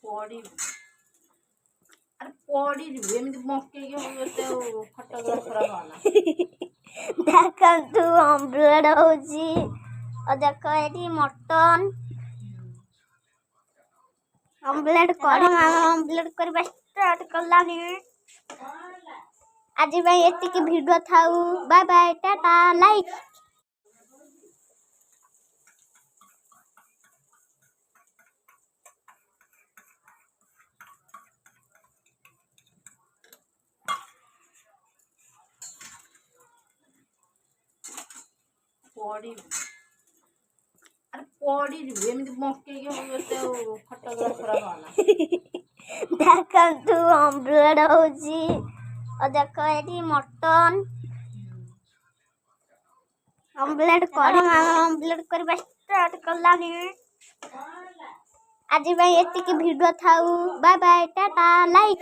पड़ी अरे पड़ी एमती मक्के फोटोग्राफर वाला देखु ऑमलेट होची और देखो ये मटन ऑमलेट कर ऑमलेट करबा स्टार्ट करलानी आज भाई एतिकी वीडियो थाऊ बाय बाय टाटा लाइक पड़ी अरे पड़ी एमती मक्के फोटोग्राफर वाला देखु ऑमलेट होची और देखो ये मटन ऑमलेट कर ऑमलेट करबा स्टार्ट करलानी आज भाई एतिकी वीडियो थाऊ बाय बाय टाटा लाइक।